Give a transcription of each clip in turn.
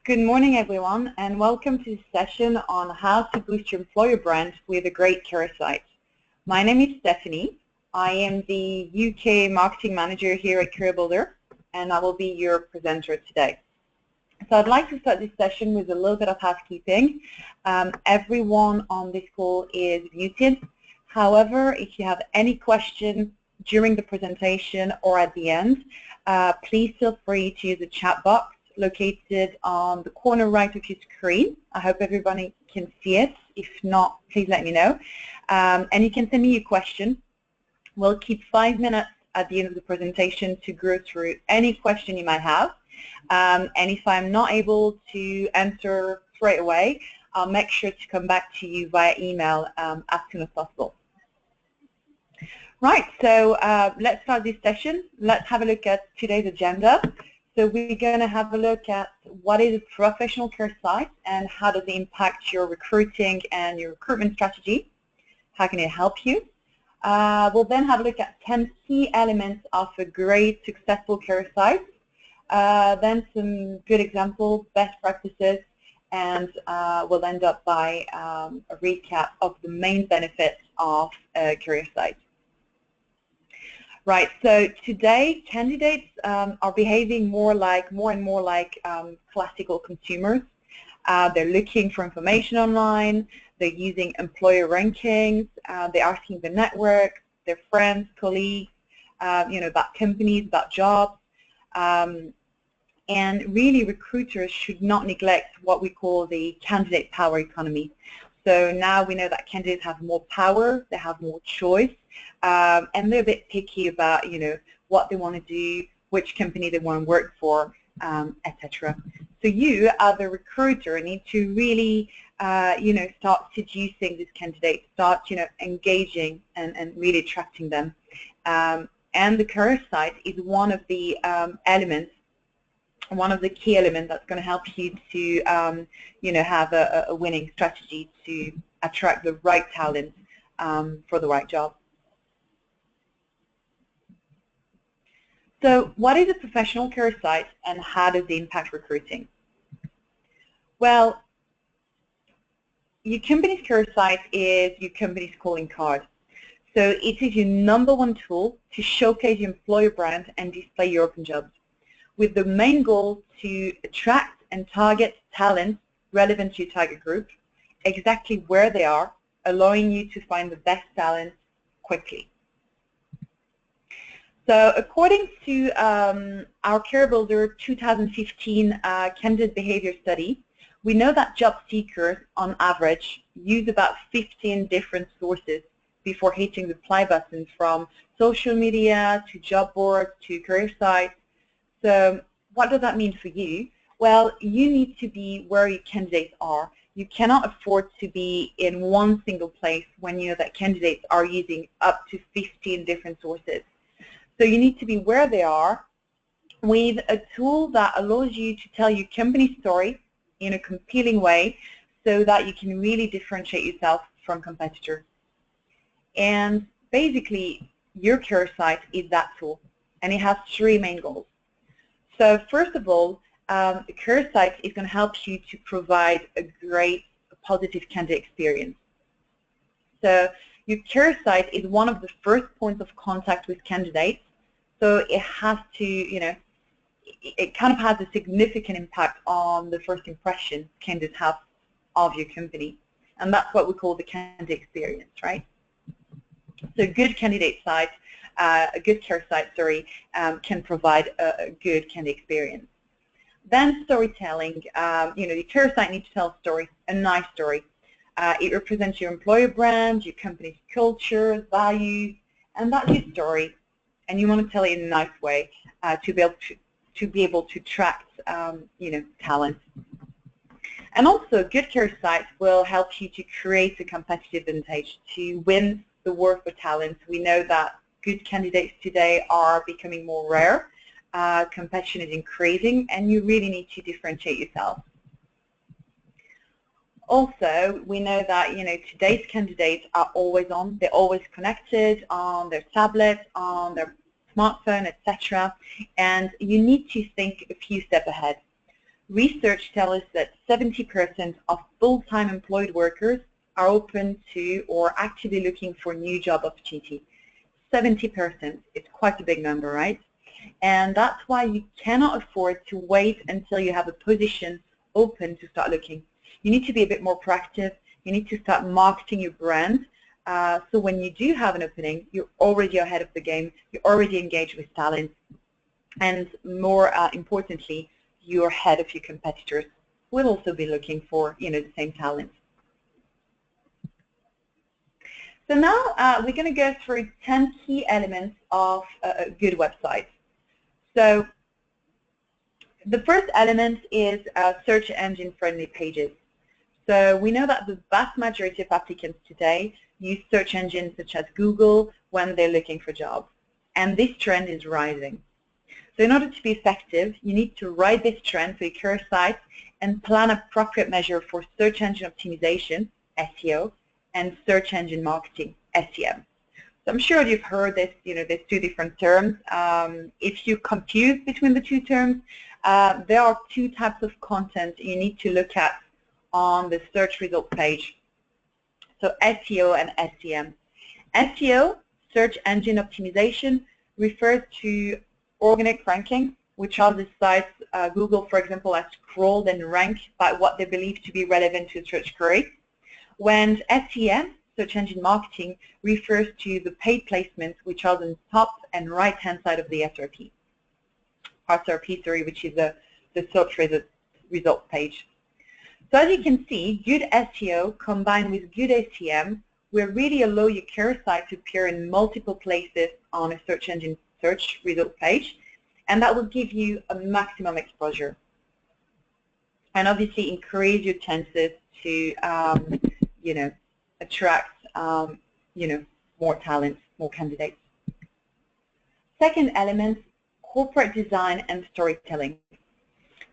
Good morning, everyone, and welcome to this session on how to boost your employer brand with a great career site. My name is Stephanie. I am the UK Marketing Manager here at CareerBuilder, and I will be your presenter today. So I'd like to start this session with a little bit of housekeeping. Everyone on this call is muted. However, if you have any questions during the presentation or at the end, please feel free to use the chat box located on the corner right of your screen. I hope everybody can see it. If not, please let me know. And you can send me your question. We'll keep 5 minutes at the end of the presentation to go through any question you might have. And if I'm not able to answer straight away, I'll make sure to come back to you via email as soon as possible. Right, so let's start this session. Let's have a look at today's agenda. So we're going to have a look at what is a professional career site and how does it impact your recruiting and your recruitment strategy. How can it help you? We'll then have a look at 10 key elements of a great, successful career site. Then some good examples, best practices, and we'll end up by a recap of the main benefits of a career site. Right, so today candidates are behaving more and more like classical consumers. They're looking for information online, they're using employer rankings, they're asking the network, their friends, colleagues, about companies, about jobs. And really recruiters should not neglect what we call the candidate power economy. So now we know that candidates have more power, they have more choice, and they're a bit picky about, what they want to do, which company they want to work for, etc. So you, as a recruiter, need to really, start seducing these candidates, start, engaging and really attracting them. And the career site is one of the elements, one of the key elements that's going to help you to, have a winning strategy to attract the right talent for the right job. So what is a professional career site and how does it impact recruiting? Well, your company's career site is your company's calling card. So it is your #1 tool to showcase your employer brand and display your open jobs, with the main goal to attract and target talent relevant to your target group, exactly where they are, allowing you to find the best talent quickly. So according to our CareerBuilder 2015 candidate behavior study, we know that job seekers on average use about 15 different sources before hitting the apply button, from social media to job boards to career sites. So what does that mean for you? Well, you need to be where your candidates are. You cannot afford to be in one single place when you know that candidates are using up to 15 different sources. So you need to be where they are with a tool that allows you to tell your company story in a compelling way so that you can really differentiate yourself from competitors. And basically, your career site is that tool, and it has 3 main goals. So first of all, the career site is going to help you to provide a great, positive candidate experience. So your career site is one of the first points of contact with candidates. So it has to, it kind of has a significant impact on the first impression candidates have of your company. And that's what we call the candidate experience, right? So a good candidate site, a good career site, can provide a good candidate experience. Then storytelling, your career site needs to tell a story, a nice story. It represents your employer brand, your company's culture, values, and that's your story. And you want to tell it in a nice way to be able to attract, talent. And also, a good career site will help you to create a competitive advantage to win the war for talent. We know that good candidates today are becoming more rare. Competition is increasing, and you really need to differentiate yourself. Also, we know that today's candidates are always on. They're always connected on their tablet, on their smartphone, etc. And you need to think a few steps ahead. Research tells us that 70% of full-time employed workers are open to or actively looking for new job opportunities. 70%, it's quite a big number, right? And that's why you cannot afford to wait until you have a position open to start looking. You need to be a bit more proactive. You need to start marketing your brand. So when you do have an opening, you're already ahead of the game. You're already engaged with talent. And more importantly, you're ahead of your competitors who will also be looking for, the same talent. So now we're going to go through 10 key elements of a good website. So the first element is search engine friendly pages. So we know that the vast majority of applicants today use search engines such as Google when they're looking for jobs. And this trend is rising. So in order to be effective, you need to ride this trend for your career site and plan appropriate measure for search engine optimization, SEO, and search engine marketing, SEM. So I'm sure you've heard this, there's two different terms. If you're confused between the two terms, there are two types of content you need to look at on the search result page. So SEO and SEM. SEO, search engine optimization, refers to organic ranking, which are the sites Google, for example, has crawled and ranked by what they believe to be relevant to a search query. When SEM, search engine marketing, refers to the paid placements, which are on the top and right-hand side of the SRP. SRP, which is the search result page. So as you can see, good SEO combined with good SEM will really allow your career site to appear in multiple places on a search engine search result page, and that will give you a maximum exposure and obviously increase your chances to attract more talent, more candidates. Second element, corporate design and storytelling.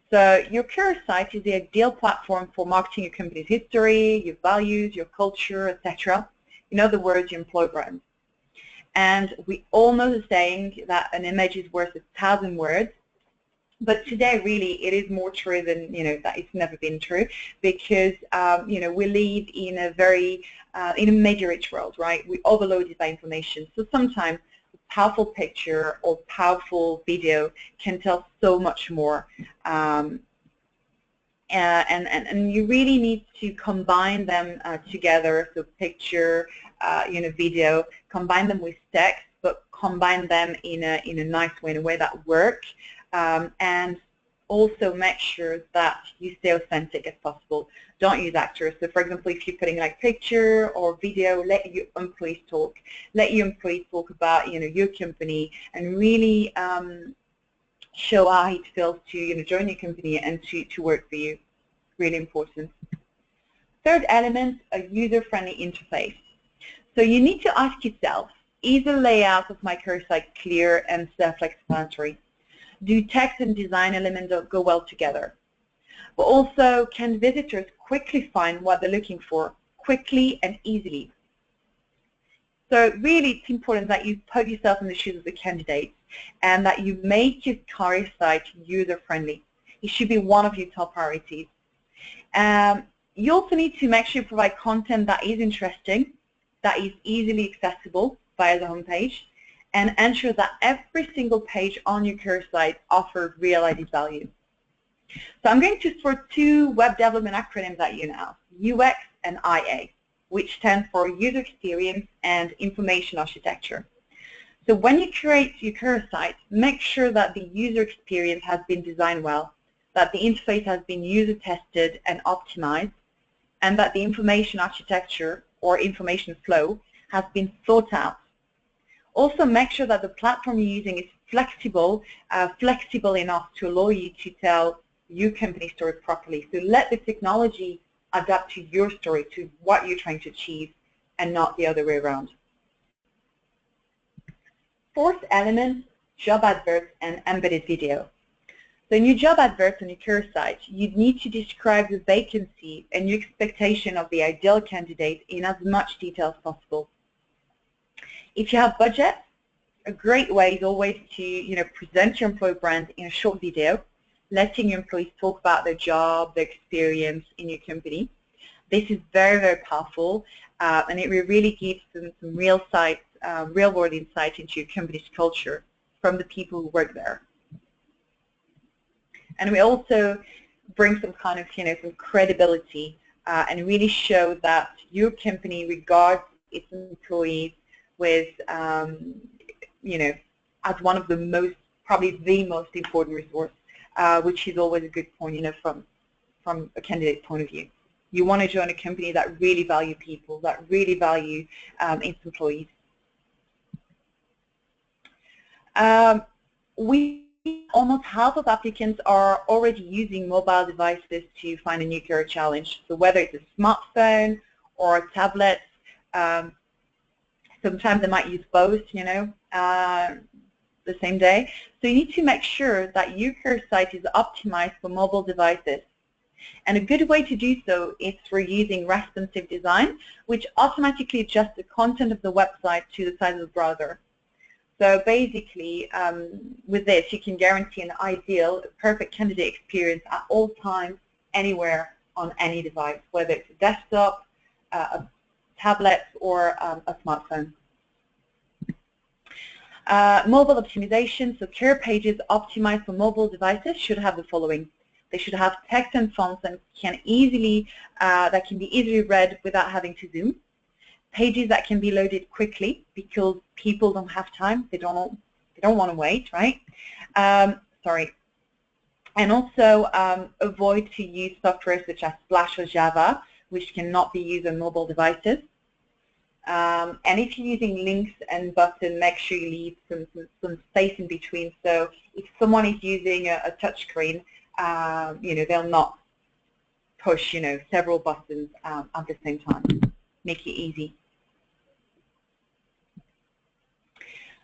So your career site is the ideal platform for marketing your company's history, your values, your culture, etc. In other words, your employer brand. And we all know the saying that an image is worth 1,000 words. But today, really, it is more true than, that it's never been true, because, we live in a very, in a media-rich world, right? We're overloaded by information. So sometimes a powerful picture or powerful video can tell so much more. And you really need to combine them together, so picture, video, combine them with text, but combine them in a nice way, in a way that works. And also make sure that you stay authentic as possible. Don't use actors. So for example, if you're putting like picture or video, let your employees talk. Let your employees talk about your company and really show how it feels to join your company and to work for you. Really important. Third element, a user-friendly interface. So you need to ask yourself, is the layout of my career site clear and self-explanatory? Do text and design elements go well together? But also, can visitors quickly find what they're looking for, quickly and easily? So really, it's important that you put yourself in the shoes of the candidates and that you make your career site user-friendly. It should be one of your top priorities. You also need to make sure you provide content that is interesting, that is easily accessible via the homepage, and ensure that every single page on your career site offers real added value. So I'm going to throw two web development acronyms at you now, UX and IA, which stand for User Experience and Information Architecture. So when you create your career site, make sure that the user experience has been designed well, that the interface has been user tested and optimized, and that the information architecture or information flow has been thought out. Also make sure that the platform you're using is flexible enough to allow you to tell your company story properly. So let the technology adapt to your story, to what you're trying to achieve, and not the other way around. Fourth element, job adverts and embedded video. So in your job adverts on your career site, you need to describe the vacancy and your expectation of the ideal candidate in as much detail as possible. If you have budget, a great way is always to present your employer brand in a short video letting your employees talk about their job, their experience in your company. This is very, very powerful, and it really gives them some real-world insight into your company's culture from the people who work there. And we also bring some kind of, some credibility and really show that your company regards its employees with, as one of the probably the most important resource, which is always a good point, from a candidate's point of view. You want to join a company that really value people, that really value its employees. Almost half of applicants are already using mobile devices to find a new career challenge. So whether it's a smartphone or a tablet, sometimes they might use both, the same day. So you need to make sure that your career site is optimized for mobile devices. And a good way to do so is through using responsive design, which automatically adjusts the content of the website to the size of the browser. So basically, with this, you can guarantee an ideal, perfect candidate experience at all times, anywhere, on any device, whether it's a desktop, a tablet, or a smartphone. Mobile optimization, so career pages optimized for mobile devices should have the following. They should have text and fonts that can be easily read without having to zoom. Pages that can be loaded quickly because people don't have time. They don't want to wait, right? And also avoid to use software such as Flash or Java, which cannot be used on mobile devices. And if you're using links and buttons, make sure you leave some space in between. So if someone is using a touch screen, they'll not push, several buttons at the same time. Make it easy.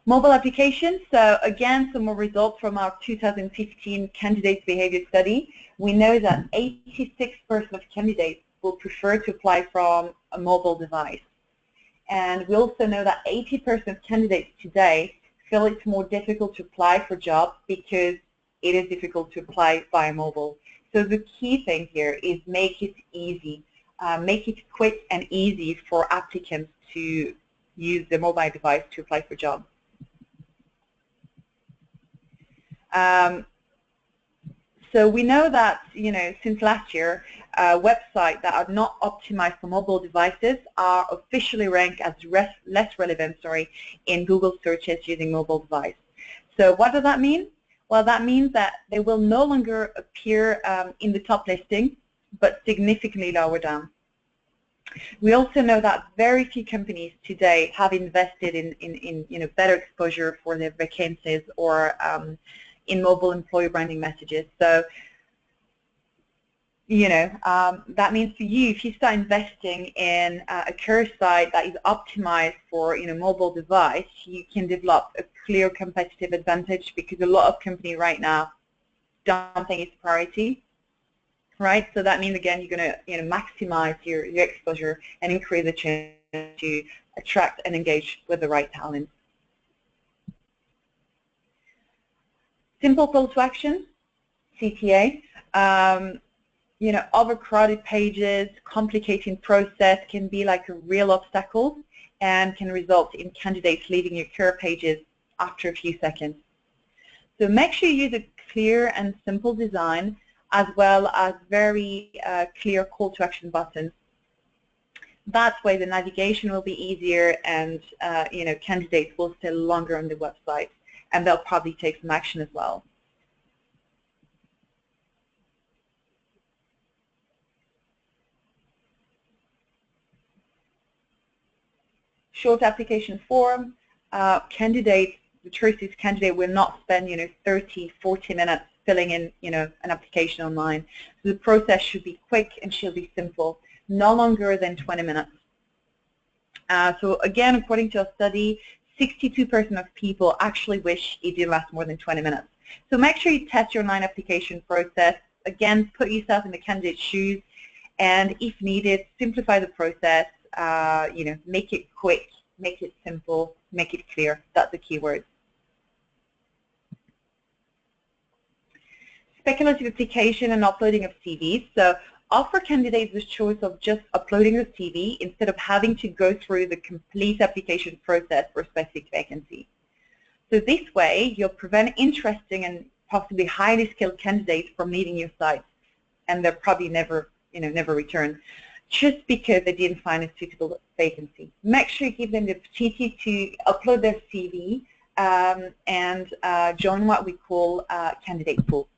Mobile applications. So again, some more results from our 2015 candidates behavior study. We know that 86% of candidates will prefer to apply from a mobile device. And we also know that 80% of candidates today feel it's more difficult to apply for jobs because it is difficult to apply via mobile. So the key thing here is make it easy. Make it quick and easy for applicants to use the mobile device to apply for jobs. So we know that, since last year, websites that are not optimized for mobile devices are officially ranked as less relevant, in Google searches using mobile device. So what does that mean? Well, that means that they will no longer appear in the top listing, but significantly lower down. We also know that very few companies today have invested in better exposure for their vacancies or in mobile employer branding messages. So, that means for you, if you start investing in a career site that is optimized for mobile device, you can develop a clear competitive advantage because a lot of companies right now don't think it's a priority. Right, so that means again you're going to maximize your exposure and increase the chance to attract and engage with the right talent. Simple call to action, CTA. Overcrowded pages, complicating process can be like a real obstacle and can result in candidates leaving your career pages after a few seconds. So make sure you use a clear and simple design, as well as very clear call to action buttons. That way the navigation will be easier and candidates will stay longer on the website and they'll probably take some action as well. Short application form. The choice is candidate will not spend 30, 40 minutes filling in an application online. So the process should be quick and should be simple, no longer than 20 minutes. So again, according to a study, 62% of people actually wish it did last more than 20 minutes. So make sure you test your online application process. Again, put yourself in the candidate's shoes, and if needed, simplify the process. Make it quick, make it simple, make it clear. That's the key word. Speculative application and uploading of CVs. So offer candidates the choice of just uploading the CV instead of having to go through the complete application process for a specific vacancy. So this way, you'll prevent interesting and possibly highly skilled candidates from leaving your site, and they'll probably never return, just because they didn't find a suitable vacancy. Make sure you give them the opportunity to upload their CV and join what we call candidate pool.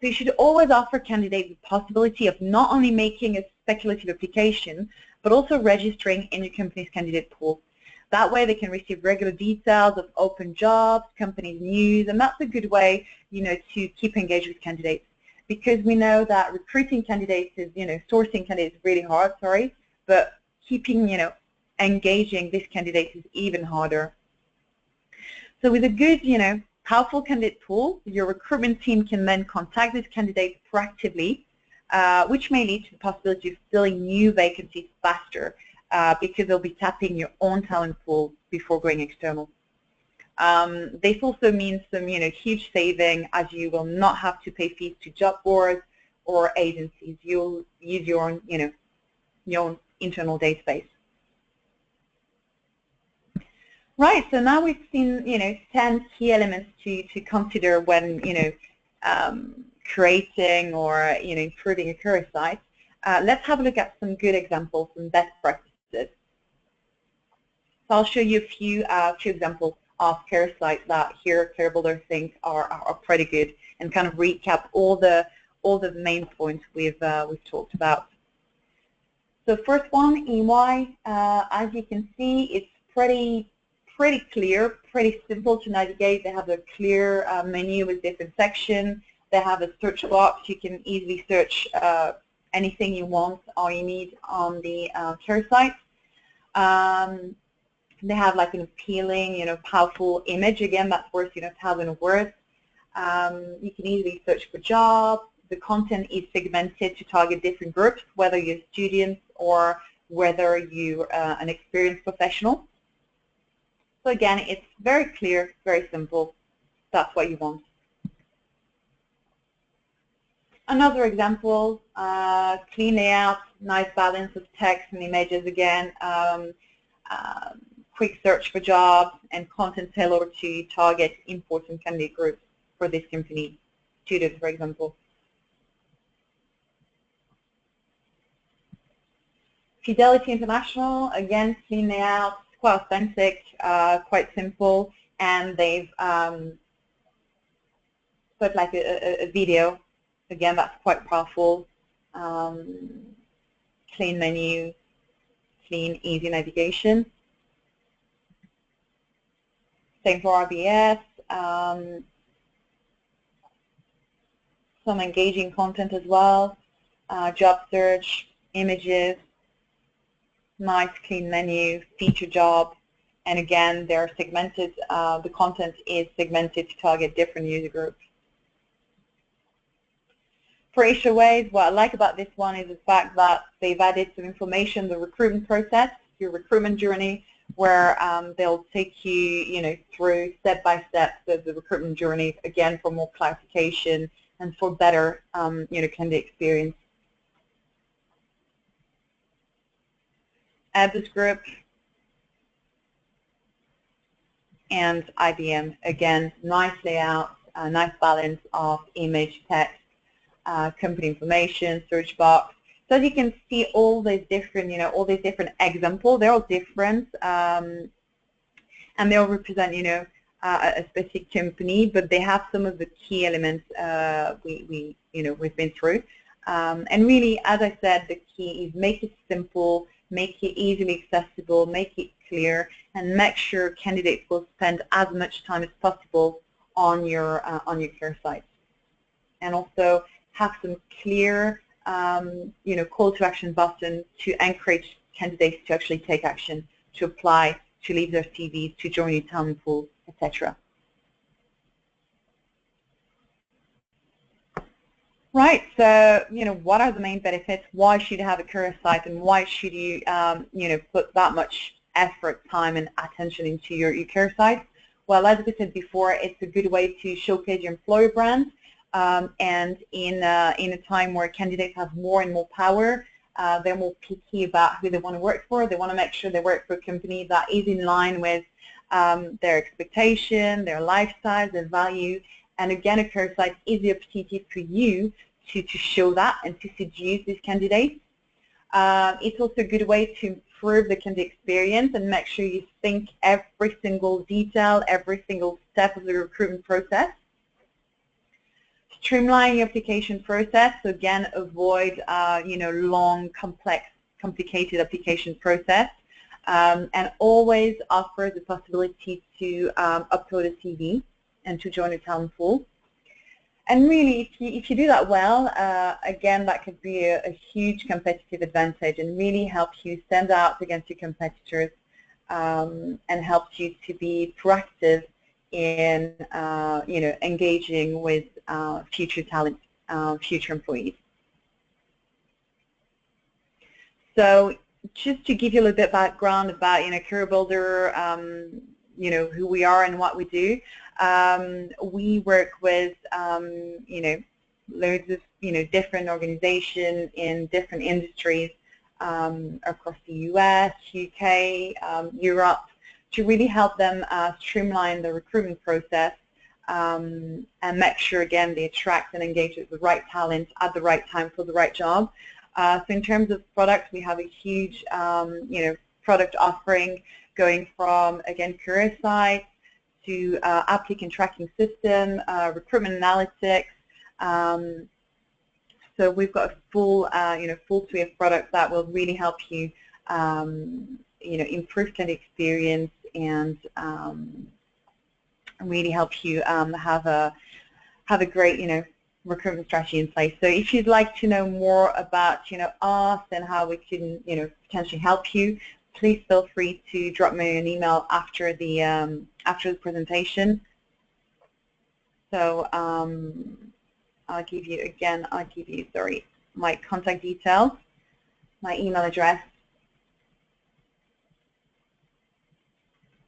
So you should always offer candidates the possibility of not only making a speculative application, but also registering in your company's candidate pool. That way they can receive regular details of open jobs, company news, and that's a good way, to keep engaged with candidates. Because we know that recruiting candidates is, sourcing candidates is really hard, but keeping, engaging these candidates is even harder. So with a good, powerful candidate pool, your recruitment team can then contact these candidates proactively, which may lead to the possibility of filling new vacancies faster because they'll be tapping your own talent pool before going external. This also means some, huge saving, as you will not have to pay fees to job boards or agencies. You'll use your own, your own internal database. Right, so now we've seen, 10 key elements to consider when, creating or, improving a career site. Let's have a look at some good examples, some best practices. So I'll show you a few examples of career sites that here CareerBuilder think are pretty good, and kind of recap all the main points we've talked about. So first one, EY. As you can see, it's pretty clear, pretty simple to navigate. They have a clear menu with different sections. They have a search box. You can easily search anything you want or you need on the career site. They have like an appealing, powerful image. Again, that's worth 1,000 words. You can easily search for jobs. The content is segmented to target different groups, whether you're students or whether you're an experienced professional. So again, it's very clear, very simple. That's what you want. Another example, clean layout, nice balance of text and images again, quick search for jobs, and content tailored to target important candidate groups for this company, students, for example. Fidelity International, again, clean layout, quite authentic, quite simple, and they've put like a video. Again, that's quite powerful. Clean menu, clean, easy navigation. Same for RBS. Some engaging content as well. Job search, images, nice clean menu, feature job, and again they're segmented, the content is segmented to target different user groups. For HOAs, what I like about this one is the fact that they've added some information, the recruitment process, your recruitment journey, where they'll take you, through step by step the recruitment journey, again for more clarification and for better, candidate experience. Airbus Group and IBM, again, nice layout, nice balance of image, text, company information, search box. So as you can see, all these different, all these different examples, they're all different, and they all represent, a specific company, but they have some of the key elements we've been through. And really, as I said, the key is make it simple, make it easily accessible, make it clear, and make sure candidates will spend as much time as possible on your career site. And also have some clear, call to action button to encourage candidates to actually take action, to apply, to leave their CVs, to join your talent pool, etc. Right, so, what are the main benefits? Why should you have a career site, and why should you, put that much effort, time, and attention into your career site? Well, as we said before, it's a good way to showcase your employer brand. And in a time where candidates have more and more power, they're more picky about who they want to work for. They want to make sure they work for a company that is in line with their expectation, their lifestyle, their value. And again, a career site is the opportunity for you to show that and to seduce these candidates. It's also a good way to improve the candidate experience and make sure you think every single detail, every single step of the recruitment process. Streamline your application process, so again, avoid long, complex, complicated application process, and always offer the possibility to upload a CV and to join a talent pool. And really, if you do that well, again, that could be a huge competitive advantage and really help you stand out against your competitors, and helps you to be proactive in engaging with future talent, future employees. So just to give you a little bit of background about CareerBuilder, who we are and what we do. We work with loads of different organizations in different industries across the US, UK, Europe, to really help them streamline the recruitment process and make sure, again, they attract and engage with the right talent at the right time for the right job. So in terms of products, we have a huge product offering, going from, again, career sites to applicant tracking system, recruitment analytics. So we've got a full, full suite of products that will really help you, improve candidate experience and really help you have a great, recruitment strategy in place. So if you'd like to know more about, us and how we can, potentially help you, please feel free to drop me an email after the presentation. So I'll give you my contact details, my email address.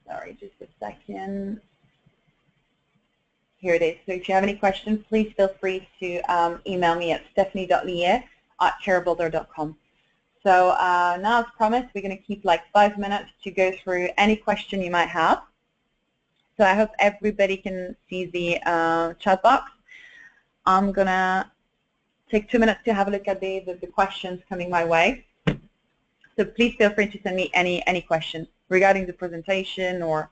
Sorry, just a second. Here it is. So if you have any questions, please feel free to email me at stephanie.lier@careerbuilder.com. So now, as promised, we're going to keep like 5 minutes to go through any question you might have. So I hope everybody can see the chat box. I'm going to take 2 minutes to have a look at the questions coming my way. So please feel free to send me any questions regarding the presentation or